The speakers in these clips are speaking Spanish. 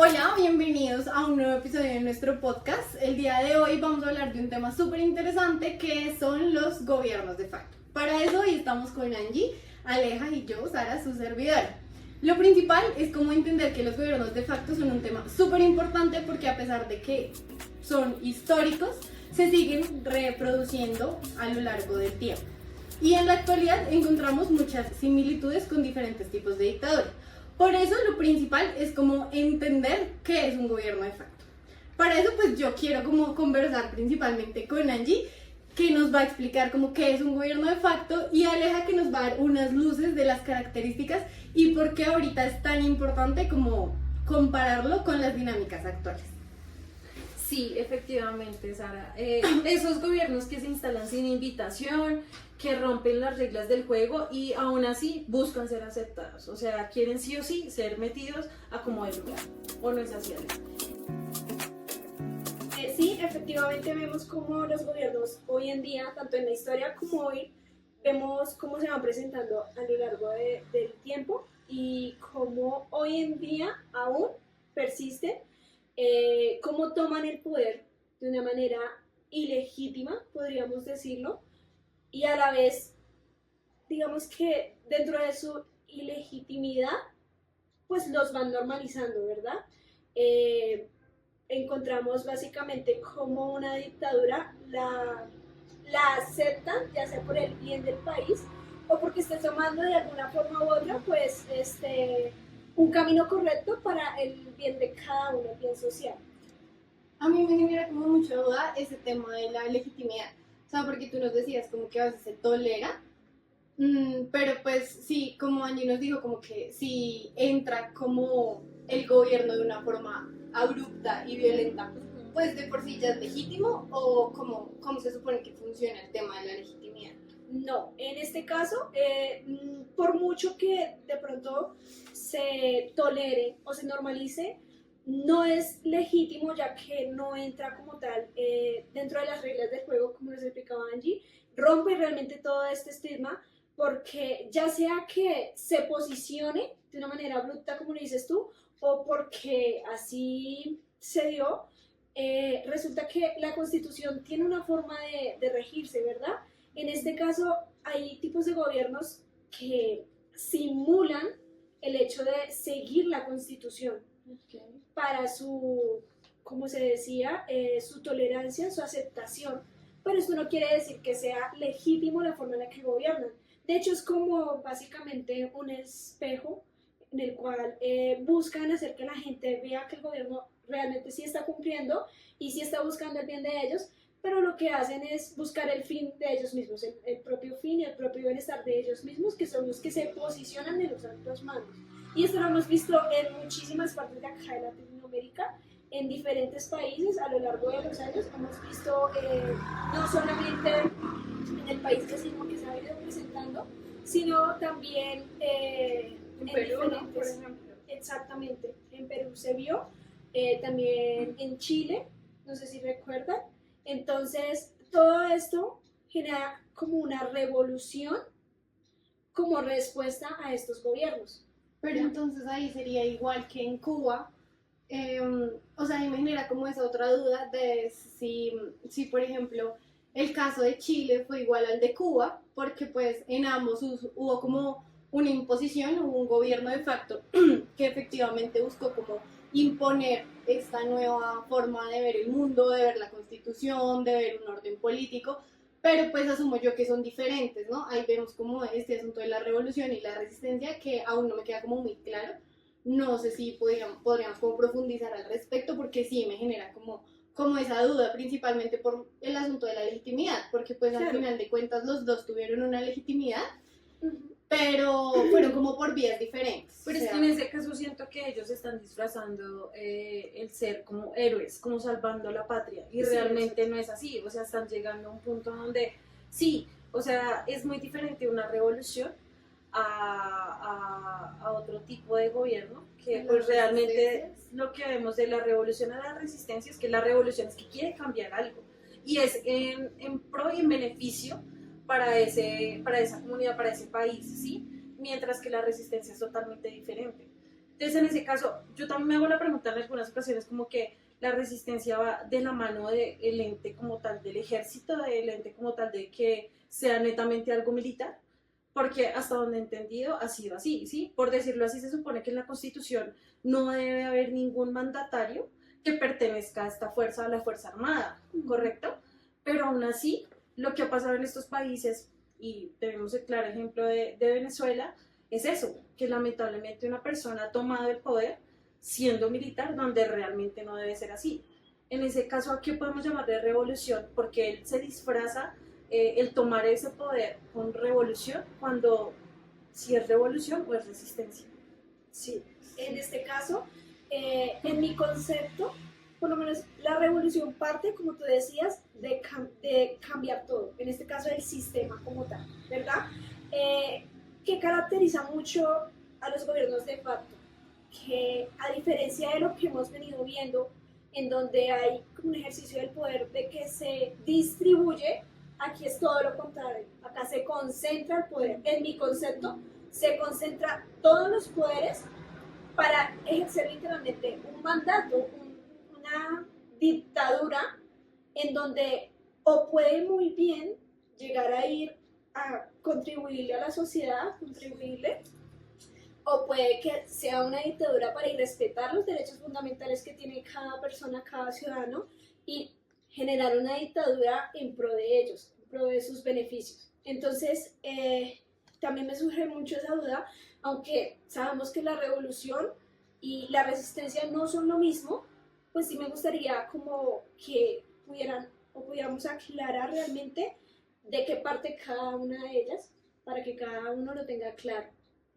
Hola, bienvenidos a un nuevo episodio de nuestro podcast. El día de hoy vamos a hablar de un tema súper interesante que son los gobiernos de facto. Para eso hoy estamos con Angie, Aleja y yo, Sara, su servidora. Lo principal es cómo entender que los gobiernos de facto son un tema súper importante porque a pesar de que son históricos, se siguen reproduciendo a lo largo del tiempo. Y en la actualidad encontramos muchas similitudes con diferentes tipos de dictadura. Por eso lo principal es como entender qué es un gobierno de facto. Para eso pues yo quiero como conversar principalmente con Angie, que nos va a explicar como qué es un gobierno de facto, y Aleja, que nos va a dar unas luces de las características y por qué ahorita es tan importante como compararlo con las dinámicas actuales. Sí, efectivamente, Sara. Esos gobiernos que se instalan sin invitación, que rompen las reglas del juego y aún así buscan ser aceptados. O sea, quieren sí o sí ser metidos a como de lugar. ¿O no es así, Alex? Sí, efectivamente vemos cómo los gobiernos hoy en día, tanto en la historia como hoy, vemos cómo se van presentando a lo largo del tiempo y cómo hoy en día aún persisten, cómo toman el poder de una manera ilegítima, podríamos decirlo, y a la vez, digamos que dentro de su ilegitimidad, pues los van normalizando, ¿verdad? Encontramos básicamente como una dictadura la aceptan, ya sea por el bien del país o porque esté tomando de alguna forma u otra, pues, un camino correcto para el bien de cada uno, el bien social. A mí me genera como mucha duda ese tema de la legitimidad. O sea, porque tú nos decías como que a veces se tolera, pero pues sí, como Angie nos dijo, como que si entra como el gobierno de una forma abrupta y violenta, pues de por sí ya es legítimo, o cómo se supone que funciona el tema de la legitimidad. No, en este caso, por mucho que de pronto se tolere o se normalice, no es legítimo ya que no entra como tal dentro de las reglas del juego, como nos explicaba Angie, rompe realmente todo este estigma porque ya sea que se posicione de una manera abrupta, como lo dices tú, o porque así se dio, resulta que la Constitución tiene una forma de regirse, ¿verdad? En este caso, hay tipos de gobiernos que simulan el hecho de seguir la Constitución para su, como se decía, su tolerancia, su aceptación. Pero esto no quiere decir que sea legítimo la forma en la que gobiernan. De hecho, es como básicamente un espejo en el cual buscan hacer que la gente vea que el gobierno realmente sí está cumpliendo y sí está buscando el bien de ellos, pero lo que hacen es buscar el fin de ellos mismos, el propio fin y el propio bienestar de ellos mismos, que son los que se posicionan en los altos mandos. Y esto lo hemos visto en muchísimas partes de acá de Latinoamérica, en diferentes países a lo largo de los años. Hemos visto no solamente en el país vecino que se ha ido presentando, sino también En Perú, ¿no? Por diferentes. ejemplo. Exactamente, en Perú se vio, también en Chile, no sé si recuerdan. Entonces, todo esto genera como una revolución como respuesta a estos gobiernos. Pero entonces ahí sería igual que en Cuba. eh, o sea, ahí me genera como esa otra duda de si, por ejemplo, el caso de Chile fue igual al de Cuba, porque pues en ambos hubo como una imposición, hubo un gobierno de facto que efectivamente buscó como imponer esta nueva forma de ver el mundo, de ver la constitución, de ver un orden político, pero pues asumo yo que son diferentes, ¿no? Ahí vemos como este asunto de la revolución y la resistencia que aún no me queda como muy claro. No sé si podríamos como profundizar al respecto, porque sí me genera como esa duda, principalmente por el asunto de la legitimidad, porque pues al Claro. final de cuentas los dos tuvieron una legitimidad, Ujú. pero fueron como por vías diferentes. Pero O es sea, que en ese caso siento que ellos están disfrazando el ser como héroes, como salvando la patria, y Sí, realmente no es así. O sea, están llegando a un punto donde sí, o sea, es muy diferente una revolución a otro tipo de gobierno, que las pues realmente resistencias. lo que vemos de la revolución a la resistencia es que la revolución es que quiere cambiar algo, y es en pro y en beneficio para esa comunidad, para ese país, ¿sí? Mientras que la resistencia es totalmente diferente. Entonces, en ese caso, yo también me hago la pregunta en algunas ocasiones como que la resistencia va de la mano del ente como tal del ejército, del ente como tal de que sea netamente algo militar, porque hasta donde he entendido ha sido así, ¿sí? Por decirlo así, se supone que en la Constitución no debe haber ningún mandatario que pertenezca a esta fuerza, a la Fuerza Armada, ¿correcto? Pero aún así, lo que ha pasado en estos países, y tenemos el claro ejemplo de Venezuela, es eso, que lamentablemente una persona ha tomado el poder siendo militar donde realmente no debe ser así. En ese caso, ¿a qué podemos llamar de revolución? Porque él se disfraza el tomar ese poder con revolución cuando si es revolución o es resistencia. Sí, en este caso, en mi concepto, por lo menos la revolución parte, como tú decías, de cambiar todo, en este caso el sistema como tal, ¿verdad? Que caracteriza mucho a los gobiernos de facto, que a diferencia de lo que hemos venido viendo, en donde hay un ejercicio del poder de que se distribuye, aquí es todo lo contrario, acá se concentra el poder, en mi concepto, se concentra todos los poderes para ejercer literalmente un mandato, una dictadura en donde o puede muy bien llegar a ir a contribuirle a la sociedad, contribuirle, o puede que sea una dictadura para irrespetar los derechos fundamentales que tiene cada persona, cada ciudadano, y generar una dictadura en pro de ellos, en pro de sus beneficios. Entonces, también me surge mucho esa duda, aunque sabemos que la revolución y la resistencia no son lo mismo, pues sí me gustaría como que pudiéramos aclarar realmente de qué parte cada una de ellas, para que cada uno lo tenga claro,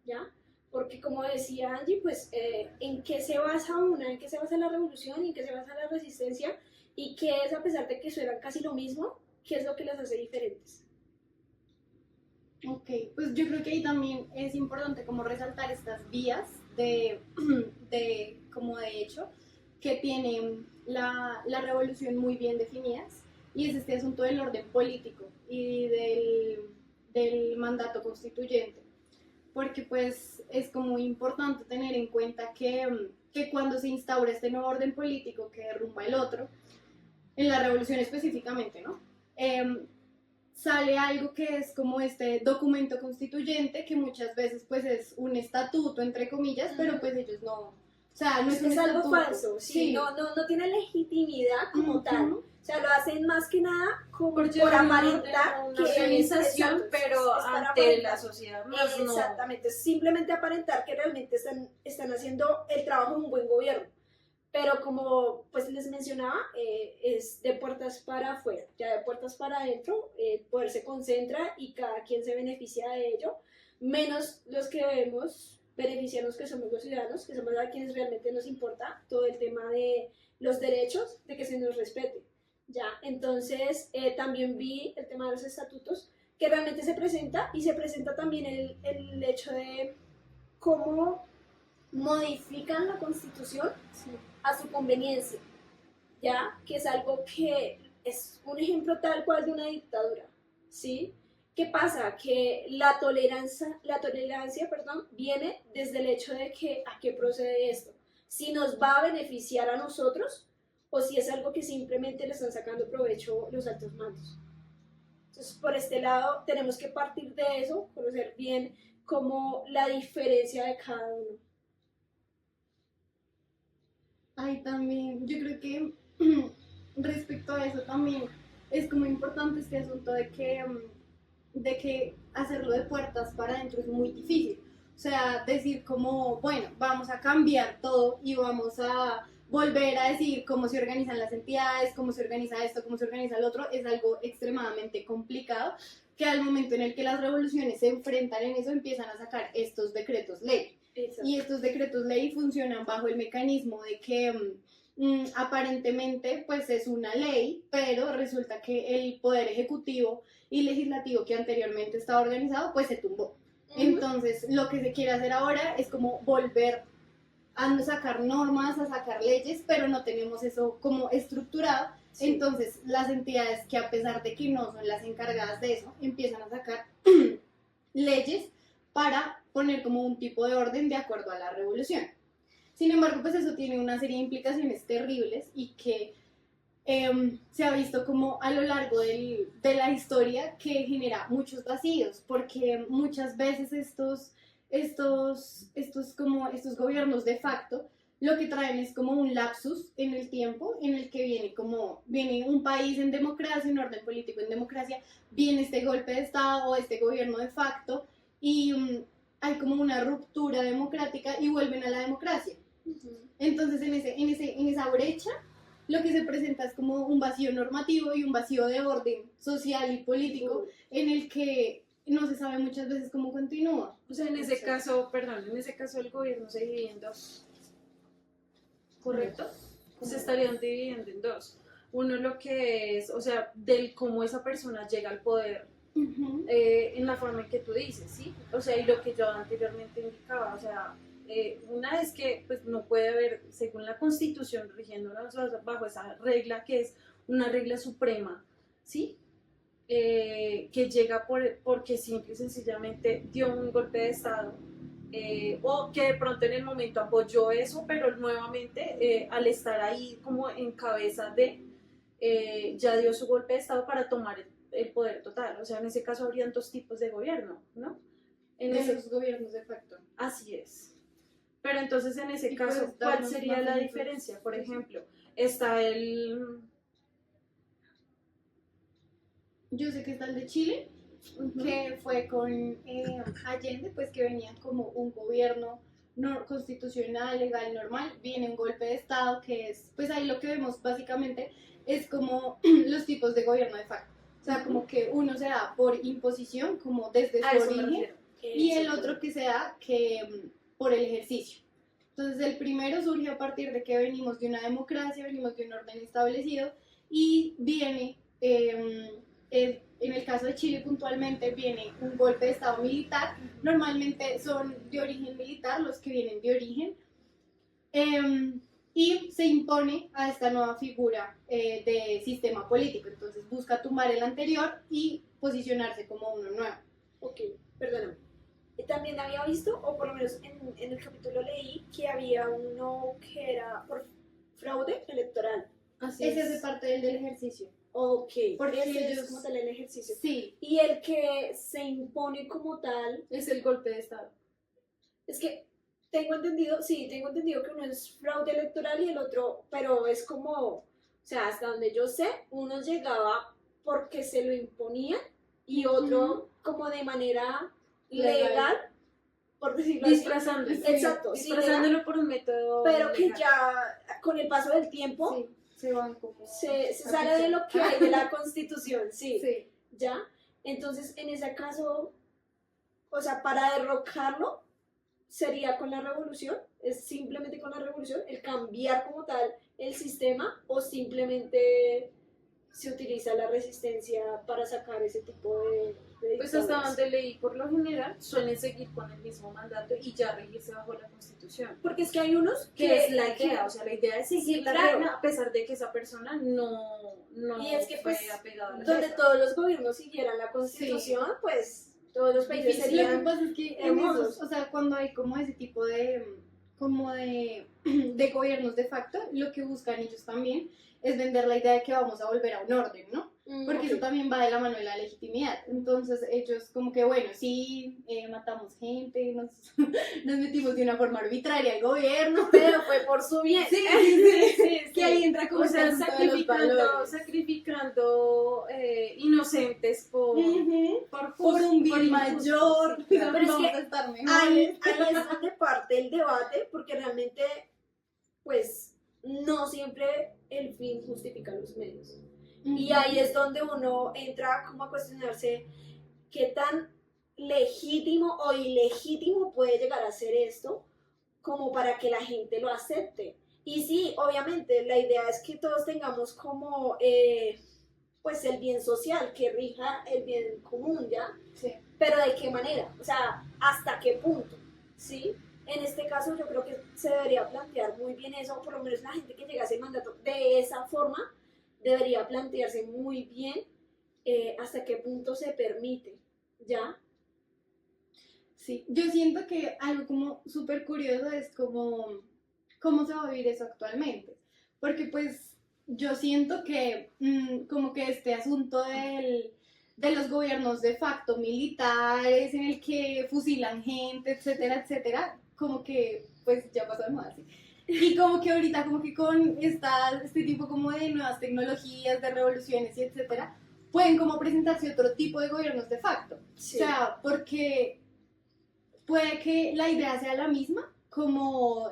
¿ya? Porque como decía Angie, pues en qué se basa en qué se basa la revolución y en qué se basa la resistencia, y qué es, a pesar de que suenan casi lo mismo, qué es lo que las hace diferentes. Ok, pues yo creo que ahí también es importante como resaltar estas vías como de hecho, que tienen la revolución muy bien definidas, y es este asunto del orden político y del mandato constituyente, porque pues es como importante tener en cuenta que cuando se instaura este nuevo orden político que derrumba el otro, en la revolución específicamente, ¿no? Sale algo que es como este documento constituyente, que muchas veces pues es un estatuto entre comillas, pero pues ellos no, o sea, no es un algo estatuto. falso, sí. No tiene legitimidad como tal. O sea, lo hacen más que nada como por aparentar una que organización, exacto, pero es para ante aparentar. la sociedad más no. Exactamente, es simplemente aparentar que realmente están haciendo el trabajo de un buen gobierno. Pero como pues les mencionaba, es de puertas para afuera, ya de puertas para adentro, el poder se concentra y cada quien se beneficia de ello, menos los que debemos beneficiarnos, que somos los ciudadanos, que somos a quienes realmente nos importa todo el tema de los derechos, de que se nos respete. Ya, entonces también vi el tema de los estatutos, que realmente se presenta, y se presenta también el hecho de cómo modifican la Constitución a su conveniencia, ya, que es algo que es un ejemplo tal cual de una dictadura, ¿sí? ¿Qué pasa? Que la tolerancia, perdón, viene desde el hecho de que a qué procede esto, si nos va a beneficiar a nosotros o si es algo que simplemente le están sacando provecho los altos mandos. Entonces, por este lado, tenemos que partir de eso, conocer bien como la diferencia de cada uno. Ay, también, yo creo que respecto a eso también es como importante este asunto de que hacerlo de puertas para adentro es muy difícil. O sea, decir como, bueno, vamos a cambiar todo y vamos a volver a decir cómo se organizan las entidades, cómo se organiza esto, cómo se organiza el otro, es algo extremadamente complicado, que al momento en el que las revoluciones se enfrentan en eso, empiezan a sacar estos decretos ley. Exacto. Y estos decretos ley funcionan bajo el mecanismo de que aparentemente pues es una ley, pero resulta que el poder ejecutivo y legislativo que anteriormente estaba organizado pues se tumbó. Entonces lo que se quiere hacer ahora es como volver a sacar normas, a sacar leyes, pero no tenemos eso como estructurado. Sí. Entonces las entidades que a pesar de que no son las encargadas de eso, empiezan a sacar leyes para poner como un tipo de orden de acuerdo a la revolución. Sin embargo, pues eso tiene una serie de implicaciones terribles y que se ha visto como a lo largo de la historia que genera muchos vacíos, porque muchas veces estos gobiernos de facto lo que traen es como un lapsus en el tiempo en el que viene un país en democracia, un orden político en democracia, viene este golpe de Estado o este gobierno de facto y hay como una ruptura democrática y vuelven a la democracia. Entonces en esa brecha lo que se presenta es como un vacío normativo y un vacío de orden social y político en el que no se sabe muchas veces cómo continúa. O sea, en ese caso el gobierno se divide en dos, ¿correcto? Se estarían dividiendo en dos. Uno lo que es, o sea, del cómo esa persona llega al poder, en la forma en que tú dices, ¿sí? O sea, y lo que yo anteriormente indicaba, o sea, una vez que pues no puede haber, según la Constitución, rigiéndonos bajo esa regla que es una regla suprema, ¿sí? Que llega porque simple y sencillamente dio un golpe de Estado, o que de pronto en el momento apoyó eso, pero nuevamente al estar ahí como en cabeza de, ya dio su golpe de Estado para tomar el poder total. O sea, en ese caso habrían dos tipos de gobierno, ¿no? En esos gobiernos de facto. Así es. Pero entonces en ese caso, pues, ¿cuál sería la diferencia? Por ejemplo, está Yo sé que está el de Chile, que fue con Allende, pues que venía como un gobierno constitucional, legal, normal, viene un golpe de Estado, que es, pues ahí lo que vemos básicamente es como los tipos de gobierno de facto. O sea, como que uno se da por imposición, como desde su origen, y el otro que se da por el ejercicio. Entonces el primero surge a partir de que venimos de una democracia, venimos de un orden establecido y viene, en el caso de Chile puntualmente, viene un golpe de Estado militar. Normalmente son de origen militar los que vienen de origen, y se impone a esta nueva figura de sistema político. Entonces busca tumbar el anterior y posicionarse como uno nuevo. Ok, perdóname. También había visto, o por lo menos en el capítulo leí, que había uno que era por fraude electoral. Ese hace parte del ejercicio. Ok, porque ese ellos, es como tal el ejercicio. Sí. Y el que se impone como tal es el golpe de Estado. Es que tengo entendido que uno es fraude electoral y el otro, pero es como, o sea, hasta donde yo sé, uno llegaba porque se lo imponían y otro como de manera legal, por decirlo disfrazándolo. así. Exacto, disfrazándolo por un método pero que legal. ya con el paso del tiempo Sí, se van como... se sale de lo que hay de la Constitución, sí. Sí. ¿Ya? Entonces, en ese caso, o sea, para derrocarlo, sería con la revolución, es simplemente con la revolución, el cambiar como tal el sistema, o simplemente se utiliza la resistencia para sacar ese tipo de Pues hasta donde leí, por lo general, suelen seguir con el mismo mandato y ya regirse bajo la Constitución. Porque es que hay unos Que es la idea, o sea, la idea es seguir sí, la claro. regla a pesar de que esa persona no y es que fue pues, apegada a la donde regla. todos los gobiernos siguieron la Constitución, pues todos los países Lo que serían pasa es que en hermosos. esos, o sea, cuando hay como ese tipo de gobiernos de facto, lo que buscan ellos también es vender la idea de que vamos a volver a un orden, ¿no? Porque eso también va de la mano de la legitimidad. Entonces ellos como que, bueno, sí, matamos gente, nos metimos de una forma arbitraria al gobierno. Pero fue por su bien. Sí. Que ahí entra como O sea, el asunto de los valores. sacrificando inocentes por Por un bien injusticia. mayor, Sí, claro. Pero es vamos que a estar ahí mejores. es donde parte el debate, porque realmente, pues, no siempre el fin justifica los medios. Y ahí es donde uno entra como a cuestionarse qué tan legítimo o ilegítimo puede llegar a ser esto como para que la gente lo acepte. Y sí, obviamente, la idea es que todos tengamos como, pues, el bien social, que rija el bien común, ¿ya? Sí. Pero ¿de qué manera? O sea, ¿hasta qué punto? ¿Sí? En este caso yo creo que se debería plantear muy bien eso, o por lo menos la gente que llega a ese mandato de esa forma, debería plantearse muy bien hasta qué punto se permite, ¿ya? Sí, yo siento que algo como súper curioso es como cómo se va a vivir eso actualmente. Porque pues yo siento que como que este asunto de los gobiernos de facto militares en el que fusilan gente, etcétera, etcétera, como que pues ya pasó de moda así. Y como que ahorita como que con este tipo como de nuevas tecnologías, de revoluciones y etcétera, pueden como presentarse otro tipo de gobiernos de facto. Sí. O sea, porque puede que la idea sea la misma, como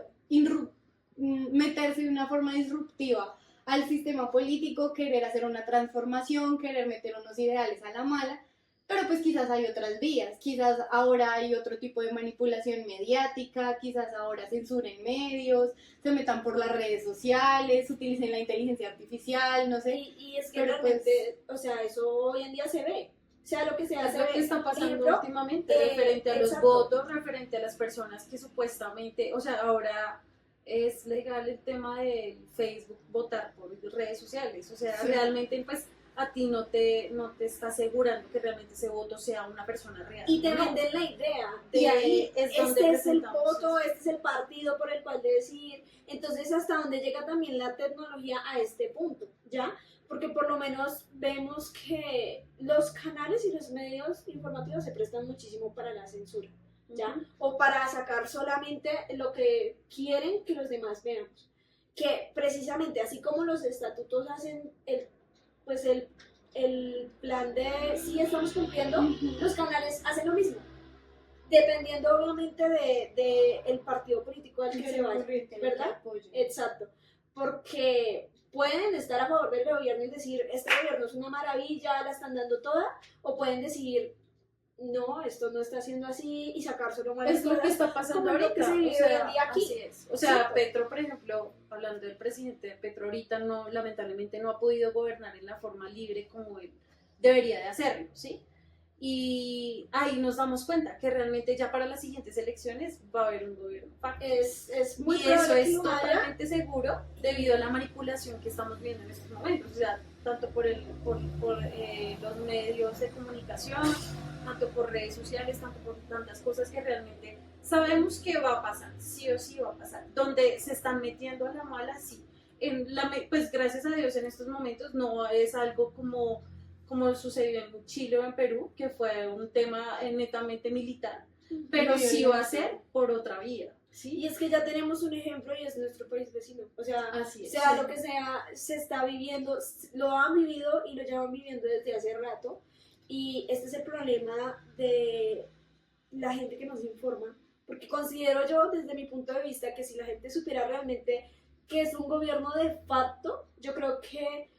meterse de una forma disruptiva al sistema político, querer hacer una transformación, querer meter unos ideales a la mala, pero pues quizás hay otras vías, quizás ahora hay otro tipo de manipulación mediática, quizás ahora censuren medios, se metan por las redes sociales, utilicen la inteligencia artificial, no sé. Y es que pero realmente, o sea, eso hoy en día se ve. Sea lo que sea, Es se lo ve. que está pasando Ejemplo, últimamente referente a los exacto. votos, referente a las personas que supuestamente, o sea, ahora es legal el tema de Facebook votar por redes sociales, o sea, Sí. realmente pues a ti no te está asegurando que realmente ese voto sea una persona real. Y te ¿no? venden la idea Y de ahí es donde este es el presentamos voto, eso. este es el partido por el cual debes ir. Entonces, hasta dónde llega también la tecnología a este punto, ¿ya? Porque por lo menos vemos que los canales y los medios informativos se prestan muchísimo para la censura, ¿ya? O para sacar solamente lo que quieren que los demás veamos. Que precisamente así como los estatutos hacen el plan de si estamos cumpliendo, los canales hacen lo mismo, dependiendo obviamente de el partido político al que se vaya, ¿verdad? Exacto, porque pueden estar a favor del gobierno y decir, este gobierno es una maravilla, la están dando toda, o pueden decir, no, esto no está siendo así, y sacar solo malas Es lo que cosas, está pasando como lo ahorita, que se vive o sea, hoy en día aquí. así es. O sea, Exacto. Petro, por ejemplo, hablando del presidente Petro ahorita, no, lamentablemente no ha podido gobernar en la forma libre como él debería de hacerlo, ¿sí? Y ahí nos damos cuenta que realmente ya para las siguientes elecciones va a haber un gobierno pacto. Es muy Y eso probable que es lo haya. totalmente seguro debido a la manipulación que estamos viendo en estos momentos, o sea, tanto por los medios de comunicación, tanto por redes sociales, tanto por tantas cosas que realmente sabemos que va a pasar, sí o sí va a pasar. Donde se están metiendo a la mala, sí. Pues gracias a Dios en estos momentos no es algo como sucedió en Chile o en Perú, que fue un tema netamente militar, pero sí va a ser por otra vía. ¿Sí? Y es que ya tenemos un ejemplo y es nuestro país vecino. O sea, Así es. sea lo que sea, se está viviendo, lo han vivido y lo llevan viviendo desde hace rato. Y este es el problema de la gente que nos informa. Porque considero yo, desde mi punto de vista, que si la gente supiera realmente que es un gobierno de facto, yo creo que,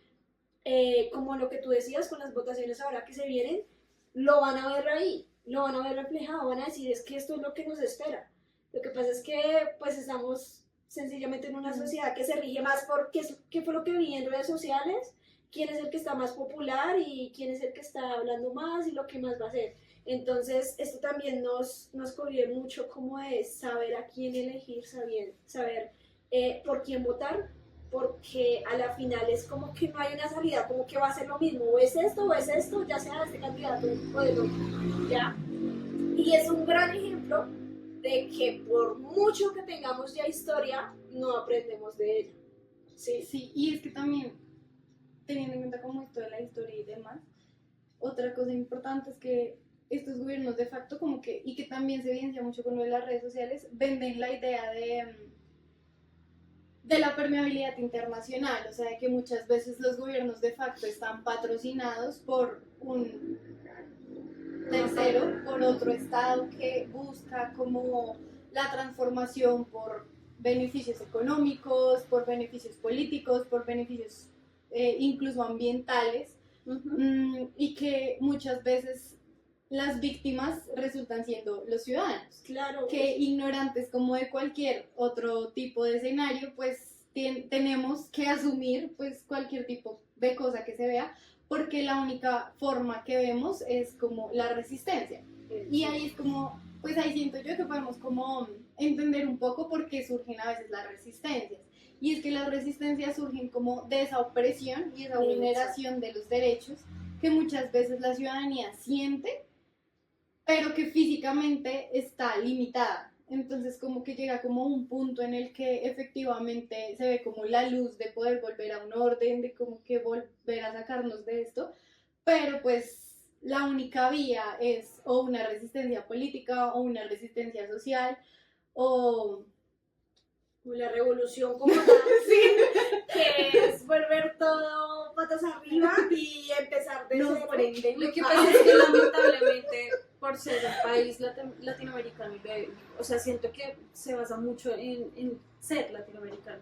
como lo que tú decías con las votaciones ahora que se vienen, lo van a ver ahí, lo van a ver reflejado, van a decir, es que esto es lo que nos espera. Lo que pasa es que pues estamos sencillamente en una sociedad que se rige más por qué fue lo que vi en redes sociales, quién es el que está más popular y quién es el que está hablando más y lo que más va a hacer. Entonces esto también nos conviene mucho como de saber a quién elegir, saber por quién votar, porque a la final es como que no hay una salida, como que va a ser lo mismo, o es esto, ya sea este candidato o del otro, ¿ya? Y es un gran ejemplo de que por mucho que tengamos ya historia, no aprendemos de ella. Sí, Sí, y es que también, teniendo en cuenta como esto de la historia y demás, otra cosa importante es que estos gobiernos de facto como que, y que también se evidencia mucho con lo de las redes sociales, venden la idea de la permeabilidad internacional, o sea, que muchas veces los gobiernos de facto están patrocinados por un tercero, por otro estado que busca como la transformación por beneficios económicos, por beneficios políticos, por beneficios incluso ambientales, y que muchas veces las víctimas resultan siendo los ciudadanos, claro. que ignorantes como de cualquier otro tipo de escenario, pues tenemos que asumir pues cualquier tipo de cosa que se vea, porque la única forma que vemos es como la resistencia. Y ahí es como, pues ahí siento yo que podemos como entender un poco por qué surgen a veces las resistencias. Y es que las resistencias surgen como de esa opresión y esa vulneración de los derechos que muchas veces la ciudadanía siente, pero que físicamente está limitada. entonces como que llega como un punto en el que efectivamente se ve como la luz de poder volver a un orden, de como que volver a sacarnos de esto, pero pues la única vía es o una resistencia política o una resistencia social o... La revolución como tal, que es volver todo patas arriba y empezar de Nos cero. prenden. Lo que pasa es que lamentablemente, por ser un país latinoamericano, o sea, siento que se basa mucho en ser latinoamericano,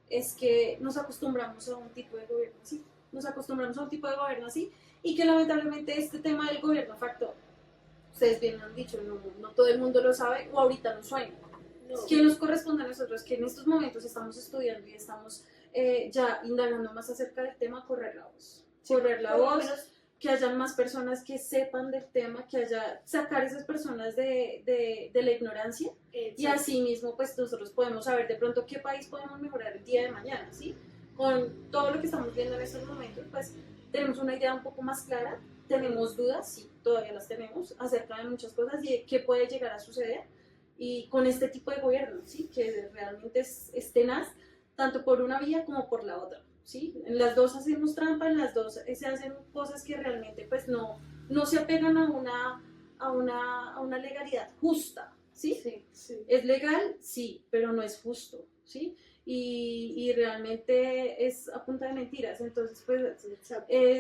es que nos acostumbramos a un tipo de gobierno así, y que lamentablemente este tema del gobierno facto, ustedes bien lo han dicho, no todo el mundo lo sabe o ahorita no suena. No. ¿Qué nos corresponde a nosotros? Que en estos momentos estamos estudiando y estamos ya indagando más acerca del tema, correr la voz. Correr la Por lo voz, menos, que haya más personas que sepan del tema, que haya sacar esas personas de la ignorancia y así mismo pues nosotros podemos saber de pronto qué país podemos mejorar el día de mañana, ¿sí? Con todo lo que estamos viendo en estos momentos, pues tenemos una idea un poco más clara, tenemos dudas, sí, todavía las tenemos, acerca de muchas cosas y de qué puede llegar a suceder. Y con este tipo de gobierno, ¿sí? Que realmente es tenaz, tanto por una vía como por la otra, ¿sí? En las dos hacemos trampa, en las dos se hacen cosas que realmente pues no se apegan a una legalidad justa, ¿sí? Sí. ¿Es legal? Sí, pero no es justo, ¿sí? Y realmente es a punta de mentiras, entonces pues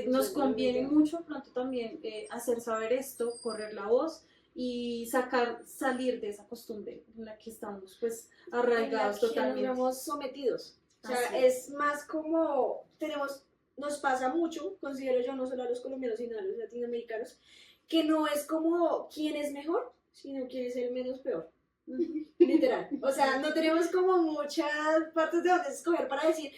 nos conviene mucho pronto también hacer saber esto, correr la voz, y salir de esa costumbre en la que estamos pues arraigados totalmente. Nos vemos sometidos. O sea, Así es más como nos pasa mucho, considero yo, no solo a los colombianos, sino a los latinoamericanos, que no es como quién es mejor, sino quién es el menos peor. Literal. O sea, no tenemos como muchas partes de donde escoger para decir,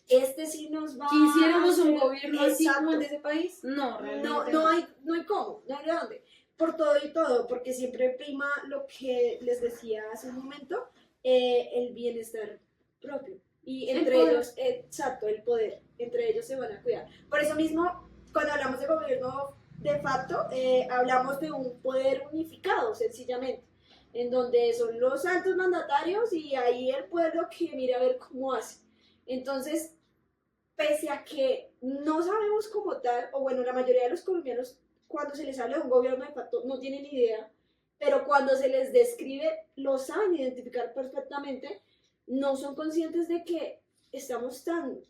este sí nos va ¿Quisiéramos a un hacer- gobierno así Exacto. como el de ese país? No, realmente No hay cómo, no hay de dónde. Por todo y todo, porque siempre prima lo que les decía hace un momento, el bienestar propio. Y entre ellos, exacto, el poder, entre ellos se van a cuidar. Por eso mismo, cuando hablamos de gobierno de facto, hablamos de un poder unificado, sencillamente, en donde son los altos mandatarios y ahí el pueblo que mira a ver cómo hace. Entonces, pese a que no sabemos como tal, o bueno, la mayoría de los colombianos, cuando se les habla de un gobierno de facto, no tienen idea, pero cuando se les describe, lo saben identificar perfectamente, no son conscientes de que estamos tan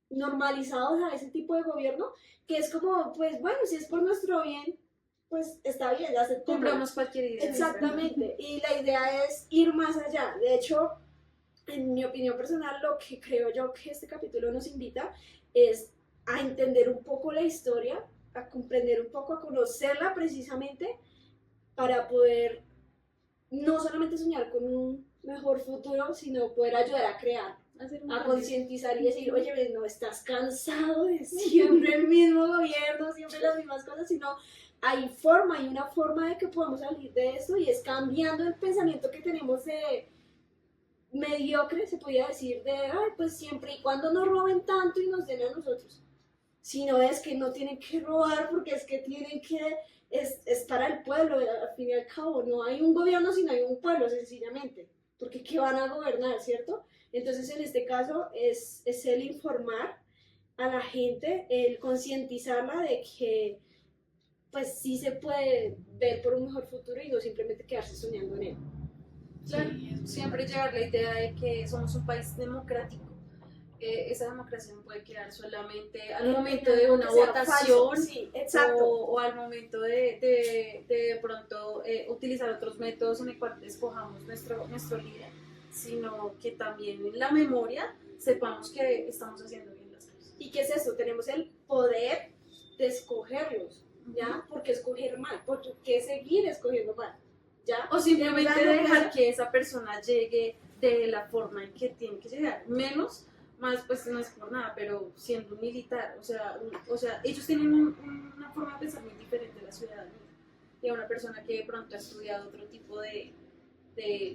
normalizados a ese tipo de gobierno, que es como, pues bueno, si es por nuestro bien, pues está bien, ya se compramos cualquier idea. Exactamente, y la idea es ir más allá. De hecho, en mi opinión personal, lo que creo yo que este capítulo nos invita es a entender un poco la historia, a comprender un poco, a conocerla precisamente para poder no solamente soñar con un mejor futuro, sino poder ayudar a crear, a concientizar y decir, oye, no estás cansado de siempre el mismo gobierno, siempre las mismas cosas, sino hay una forma de que podamos salir de esto y es cambiando el pensamiento que tenemos de mediocre, se podría decir, de, ay, pues siempre y cuando no roben tanto y nos den a nosotros. Sino es que no tienen que robar porque es que tienen que, es para el pueblo, al fin y al cabo, no hay un gobierno sino hay un pueblo, sencillamente, porque ¿qué van a gobernar, cierto? Entonces en este caso es el informar a la gente, el concientizarla de que pues sí se puede ver por un mejor futuro y no simplemente quedarse soñando en él. Claro, siempre llevar la idea de que somos un país democrático. Esa democracia no puede quedar solamente al momento de una votación sí, exacto. o al momento de pronto utilizar otros métodos en el cual escojamos nuestro líder, sino que también en la memoria sepamos que estamos haciendo bien las cosas. ¿Y qué es eso? Tenemos el poder de escogerlos, ¿ya? ¿Por qué escoger mal? ¿Por qué seguir escogiendo mal? ¿Ya? O simplemente dejar que esa persona llegue de la forma en que tiene que llegar, menos más pues no es por nada, pero siendo un militar, o sea ellos tienen una forma de pensar muy diferente a la ciudadanía y a una persona que de pronto ha estudiado otro tipo de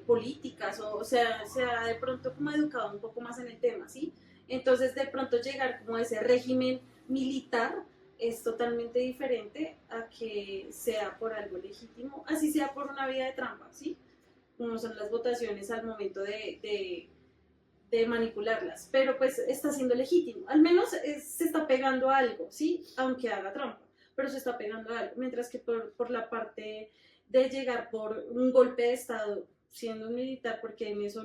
políticas, o sea, se ha de pronto como educado un poco más en el tema, ¿sí? Entonces de pronto llegar como a ese régimen militar es totalmente diferente a que sea por algo legítimo, así sea por una vía de trampa, ¿sí? como son las votaciones al momento de manipularlas, pero pues está siendo legítimo, al menos se está pegando a algo, ¿sí? Aunque haga trampa, pero se está pegando a algo, mientras que por la parte de llegar por un golpe de estado siendo un militar, porque en eso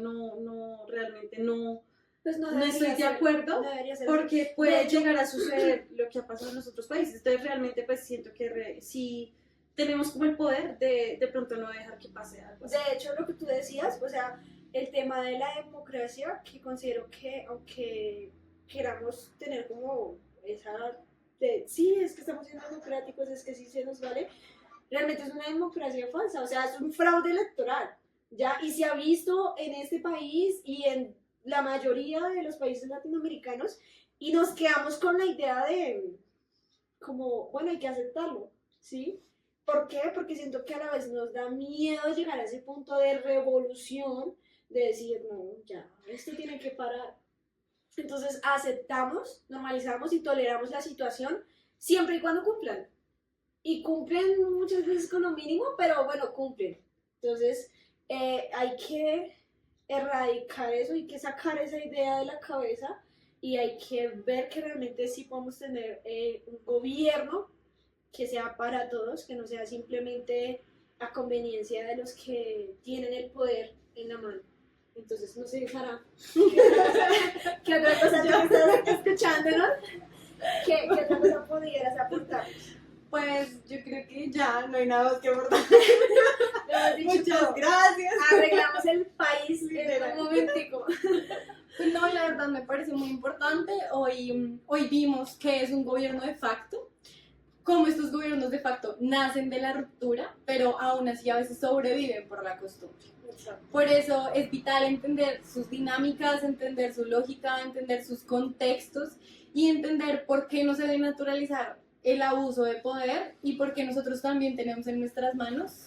realmente no Pues no debería estoy de ser- acuerdo, no debería ser porque así. puede De hecho, llegar a suceder lo que ha pasado en los otros países. Entonces realmente pues siento que sí tenemos como el poder de pronto no dejar que pase algo así. De hecho, lo que tú decías, o sea, el tema de la democracia, que considero que aunque queramos tener como esa de, sí, es que estamos siendo democráticos, es que sí se nos vale, realmente es una democracia falsa, o sea, es un fraude electoral, ¿ya? Y se ha visto en este país y en la mayoría de los países latinoamericanos y nos quedamos con la idea de, como, bueno, hay que aceptarlo, ¿sí? ¿Por qué? Porque siento que a la vez nos da miedo llegar a ese punto de revolución, de decir, no, ya, esto tiene que parar. Entonces aceptamos, normalizamos y toleramos la situación siempre y cuando cumplan. Y cumplen muchas veces con lo mínimo, pero bueno, cumplen. Entonces hay que erradicar eso, hay que sacar esa idea de la cabeza y hay que ver que realmente sí podemos tener un gobierno que sea para todos, que no sea simplemente a conveniencia de los que tienen el poder en la mano. Entonces, no sé, Sara, ¿qué otra cosa tú estás escuchándonos? ¿Qué otra cosa pudieras aportar? Pues yo creo que ya no hay nada más que abordar. Lo hemos dicho Muchas todo. gracias. Arreglamos el país en Literal. un momentico. Pues no, la verdad me parece muy importante. Hoy vimos que es un gobierno de facto, como estos gobiernos de facto nacen de la ruptura, pero aún así a veces sobreviven por la costumbre. Por eso es vital entender sus dinámicas, entender su lógica, entender sus contextos y entender por qué no se debe naturalizar el abuso de poder y por qué nosotros también tenemos en nuestras manos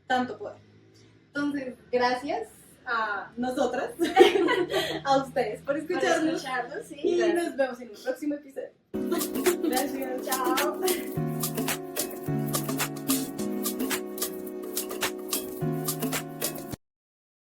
tanto poder. Entonces, gracias a nosotras, a ustedes por escucharnos Escucharnos, sí. y nos vemos en un próximo episodio.